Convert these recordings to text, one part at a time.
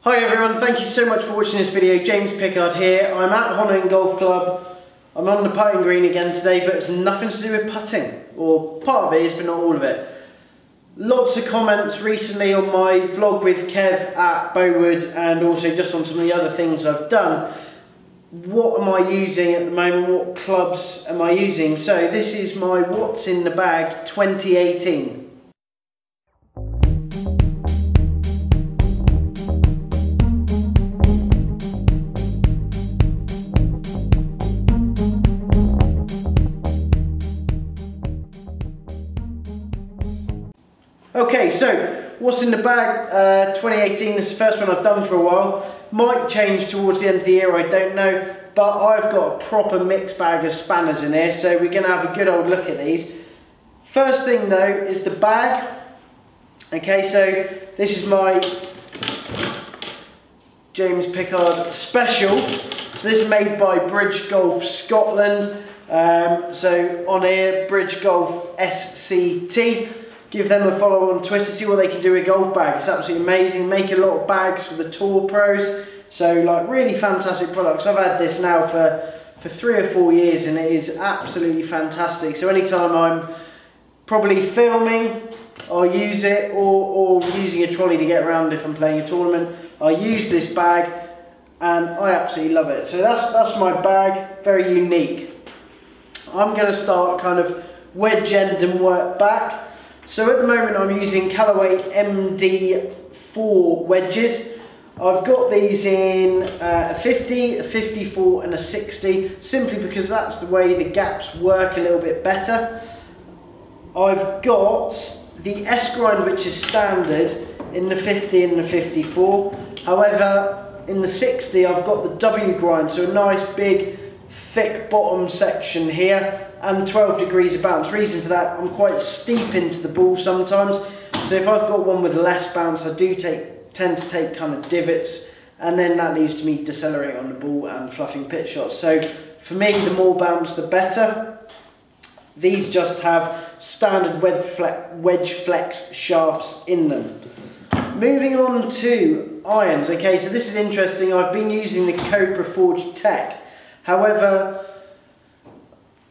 Hi everyone, thank you so much for watching this video. James Pickard here. I'm at Honiton Golf Club. I'm on the putting green again today, but it's nothing to do with putting. Or part of it is, but not all of it. Lots of comments recently on my vlog with Kev at Bowood and also just on some of the other things I've done. What am I using at the moment? What clubs am I using? So this is my What's in the Bag 2018. Okay, so what's in the bag 2018 is the first one I've done for a while. Might change towards the end of the year, I don't know. But I've got a proper mixed bag of spanners in here, so we're going to have a good old look at these. First thing though is the bag. Okay, so this is my James Pickard Special. So this is made by Bridge Golf Scotland. So on here, Bridge Golf SCT. Give them a follow on Twitter, see what they can do with golf bag. It's absolutely amazing. Make a lot of bags for the tour pros. So like really fantastic products. I've had this now for 3 or 4 years and it is absolutely fantastic. So anytime I'm probably filming, I'll use it or using a trolley to get around if I'm playing a tournament. I use this bag and I absolutely love it. So that's my bag, very unique. I'm going to start kind of wedge end and work back. So at the moment I'm using Callaway MD4 wedges. I've got these in a 50, a 54 and a 60, simply because that's the way the gaps work a little bit better. I've got the S grind, which is standard in the 50 and the 54. However, in the 60 I've got the W grind, so a nice big thick bottom section here and 12 degrees of bounce. Reason for that, I'm quite steep into the ball sometimes, so if I've got one with less bounce I do tend to take kind of divots, and then that leads to me decelerating on the ball and fluffing pitch shots. So for me, the more bounce the better. These just have standard wedge flex shafts in them. Moving on to irons. Okay, so this is interesting. I've been using the Cobra Forged Tech. However,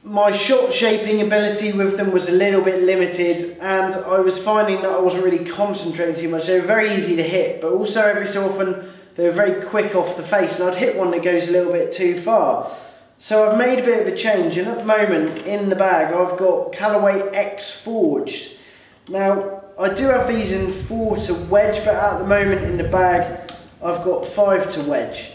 my shot shaping ability with them was a little bit limited and I was finding that I wasn't really concentrating too much. They were very easy to hit, but also every so often they were very quick off the face and I'd hit one that goes a little bit too far. So I've made a bit of a change, and at the moment in the bag I've got Callaway X Forged. Now I do have these in 4 to wedge, but at the moment in the bag I've got 5 to wedge.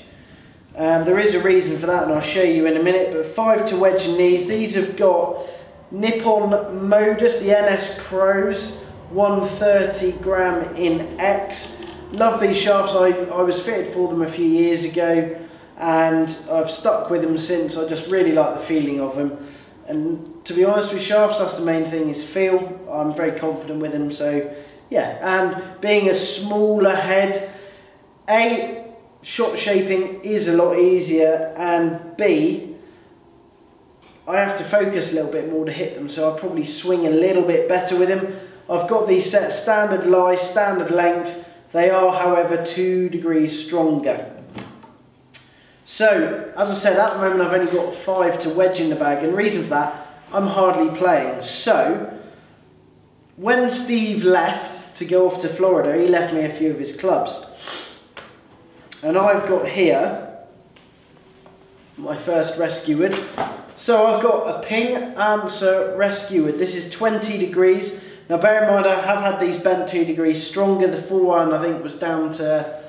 There is a reason for that and I'll show you in a minute, but 5 to wedge in these. These have got Nippon Modus, the NS Pros, 130 gram in X. Love these shafts. I was fitted for them a few years ago and I've stuck with them since. I just really like the feeling of them. And to be honest with shafts, that's the main thing, is feel. I'm very confident with them, so yeah. And being a smaller head, A, shot shaping is a lot easier, and B, I have to focus a little bit more to hit them, so I'll probably swing a little bit better with them. I've got these set standard lie, standard length. They are, however, 2 degrees stronger. So, as I said, at the moment I've only got 5 to wedge in the bag, and the reason for that, I'm hardly playing. So, when Steve left to go off to Florida, he left me a few of his clubs. And I've got here my first rescue wood. So I've got a Ping Answer rescue wood. This is 20 degrees. Now bear in mind I have had these bent 2 degrees stronger. The 4-iron I think was down to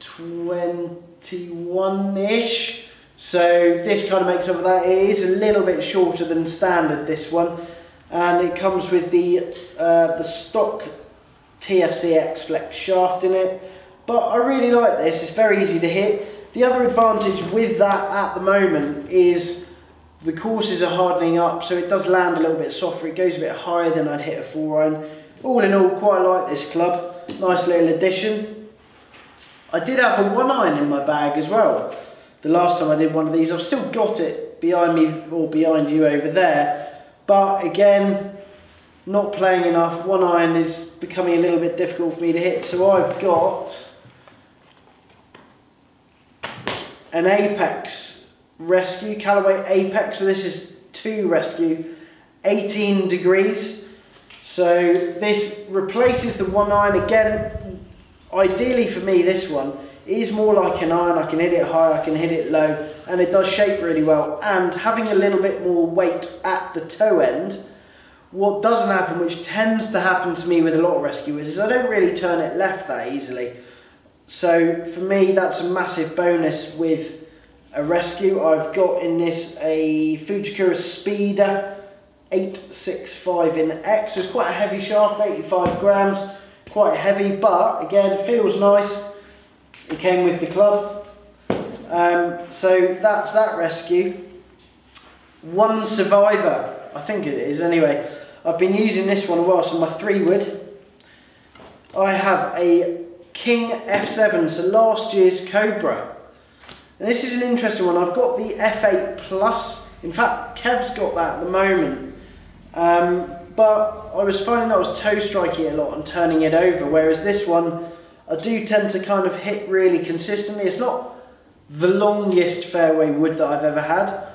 21-ish. So this kind of makes up for that. It is a little bit shorter than standard, this one. And it comes with the stock TFC X Flex shaft in it. But I really like this, it's very easy to hit. The other advantage with that at the moment is the courses are hardening up, so it does land a little bit softer. It goes a bit higher than I'd hit a 4-iron. All in all, quite like this club. Nice little addition. I did have a 1-iron in my bag as well. The last time I did one of these, I've still got it behind me or behind you over there. But again, not playing enough. 1-iron is becoming a little bit difficult for me to hit, so I've got an Apex rescue, Callaway Apex, so this is 2 rescue, 18 degrees. So this replaces the 1 iron. Again, ideally for me this one is more like an iron. I can hit it high, I can hit it low, and it does shape really well. And having a little bit more weight at the toe end, what doesn't happen, which tends to happen to me with a lot of rescuers, is I don't really turn it left that easily. So for me, that's a massive bonus with a rescue. I've got in this a Fujikura Speeder 865 in X. So it's quite a heavy shaft, 85 grams, quite heavy, but again, feels nice. It came with the club. So that's that rescue. One Survivor, I think it is anyway. I've been using this one a while, so my 3-wood. I have a King F7, so last year's Cobra. And this is an interesting one. I've got the F8 Plus. In fact, Kev's got that at the moment. But I was finding I was toe striking it a lot and turning it over, whereas this one, I do tend to kind of hit really consistently. It's not the longest fairway wood that I've ever had,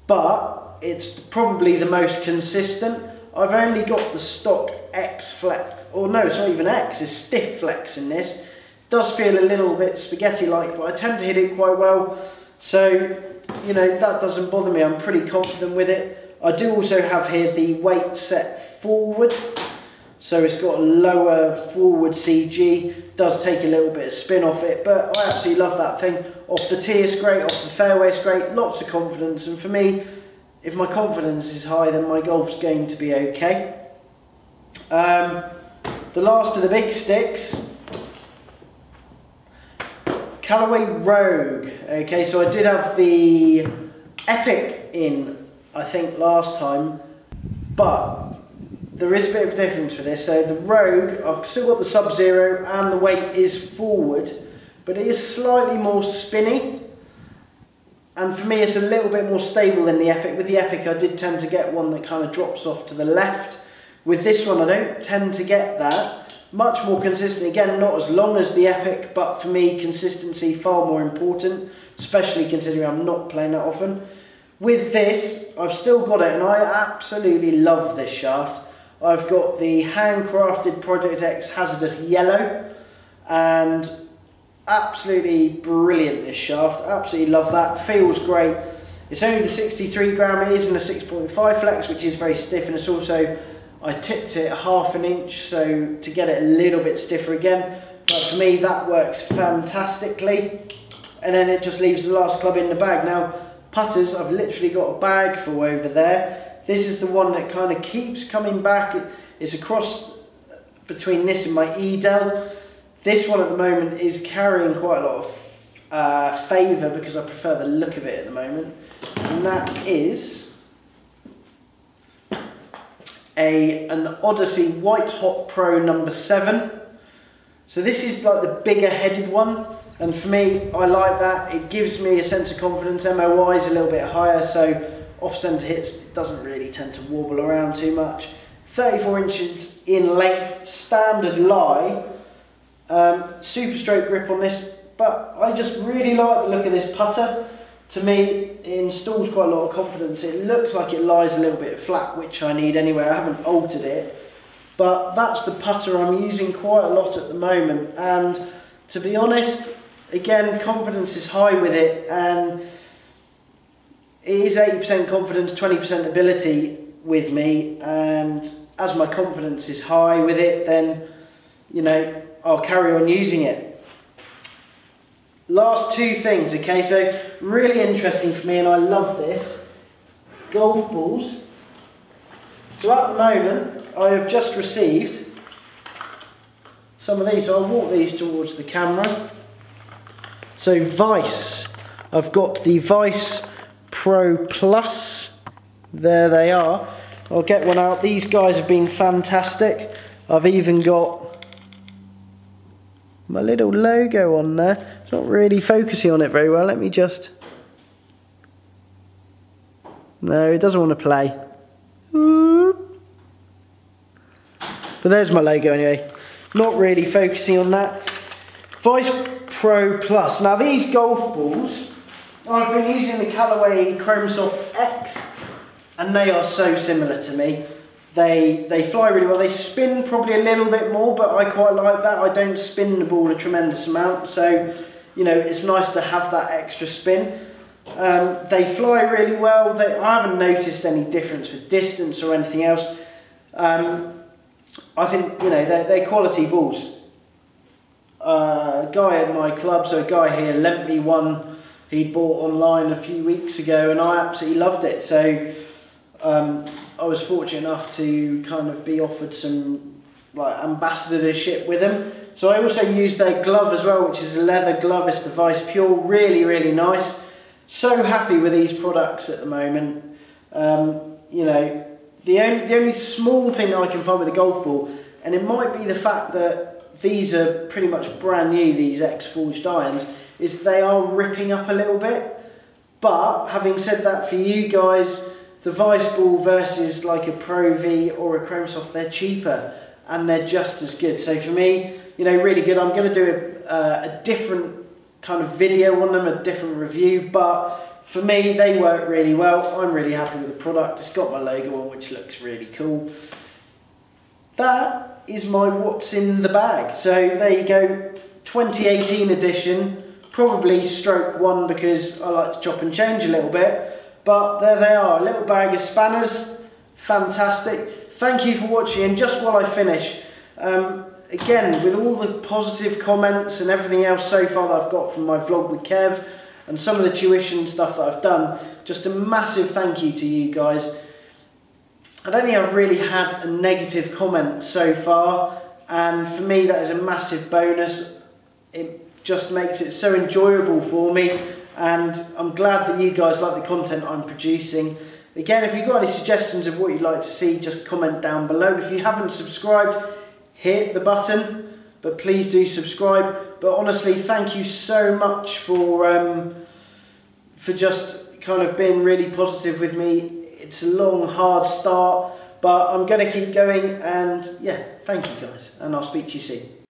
but it's probably the most consistent. I've only got the stock X flex, or no, it's not even X, it's stiff flex in this. It does feel a little bit spaghetti-like, but I tend to hit it quite well. So, you know, that doesn't bother me. I'm pretty confident with it. I do also have here the weight set forward. So it's got a lower forward CG. Does take a little bit of spin off it, but I absolutely love that thing. Off the tee it's great, off the fairway it's great, lots of confidence. And for me, if my confidence is high, then my golf's going to be okay. The last of the big sticks, Callaway Rogue. Okay, so I did have the Epic in, I think, last time, but there is a bit of a difference with this. So the Rogue, I've still got the Sub-Zero and the weight is forward, but it is slightly more spinny. And for me, it's a little bit more stable than the Epic. With the Epic, I did tend to get one that kind of drops off to the left. With this one, I don't tend to get that. Much more consistent. Again, not as long as the Epic, but for me, consistency far more important, especially considering I'm not playing that often. With this, I've still got it, and I absolutely love this shaft. I've got the handcrafted Project X Hazardous Yellow, and absolutely brilliant this shaft. Absolutely love that. Feels great. It's only the 63 gram. It is in a 6.5 flex, which is very stiff, and it's also, I tipped it 1/2 inch, so to get it a little bit stiffer again. But for me, that works fantastically. And then it just leaves the last club in the bag. Now, putters, I've literally got a bag full over there. This is the one that kind of keeps coming back. It's a cross between this and my Edel. This one at the moment is carrying quite a lot of favour because I prefer the look of it at the moment. And that is an Odyssey White Hot Pro number 7. So this is like the bigger headed one. And for me, I like that. It gives me a sense of confidence. MOI is a little bit higher, so off-centre hits doesn't really tend to wobble around too much. 34 inches in length, standard lie. Super stroke grip on this, but I just really like the look of this putter. To me, it installs quite a lot of confidence. It looks like it lies a little bit flat, which I need anyway. I haven't altered it, but that's the putter I'm using quite a lot at the moment. And to be honest, again, confidence is high with it, and it is 80% confidence, 20% ability with me. And as my confidence is high with it, then, you know, I'll carry on using it. Last 2 things, okay, so really interesting for me, and I love this, golf balls. So at the moment, I have just received some of these, so I'll walk these towards the camera. So Vice, I've got the Vice Pro Plus, there they are. I'll get one out. These guys have been fantastic. I've even got my little logo on there. It's not really focusing on it very well. Let me just... No, it doesn't want to play. But there's my logo anyway. Not really focusing on that. Vice Pro Plus. Now these golf balls I've been using the Callaway Chrome Soft X, and they are so similar to me. They fly really well. They spin probably a little bit more, but I quite like that. I don't spin the ball a tremendous amount, so you know, it's nice to have that extra spin. They fly really well. I haven't noticed any difference with distance or anything else. I think, you know, they're quality balls. A guy at my club, so a guy here, lent me one he'd bought online a few weeks ago, and I absolutely loved it. So I was fortunate enough to kind of be offered some like ambassadorship with them. So I also used their glove as well, which is a leather glove. It's the Vice Pure, really, really nice. So happy with these products at the moment. You know, the only small thing that I can find with a golf ball, and it might be the fact that these are pretty much brand new, these X-Forged irons, is they are ripping up a little bit. But having said that, for you guys, the Vice ball versus like a Pro V or a Chrome Soft, they're cheaper and they're just as good. So for me, you know, really good. I'm going to do a different kind of video on them, a different review, but for me, they work really well. I'm really happy with the product. It's got my logo on, which looks really cool. That is my what's in the bag. So there you go, 2018 edition, probably stroke 1 because I like to chop and change a little bit. But there they are, a little bag of spanners, fantastic. Thank you for watching, and just while I finish, again, with all the positive comments and everything else so far that I've got from my vlog with Kev, and some of the tuition stuff that I've done, just a massive thank you to you guys. I don't think I've really had a negative comment so far, and for me that is a massive bonus. It just makes it so enjoyable for me, and I'm glad that you guys like the content I'm producing. Again, if you've got any suggestions of what you'd like to see, just comment down below. If you haven't subscribed, hit the button, but please do subscribe. But honestly, thank you so much for just kind of being really positive with me. It's a long, hard start, but I'm going to keep going, and yeah, thank you guys, and I'll speak to you soon.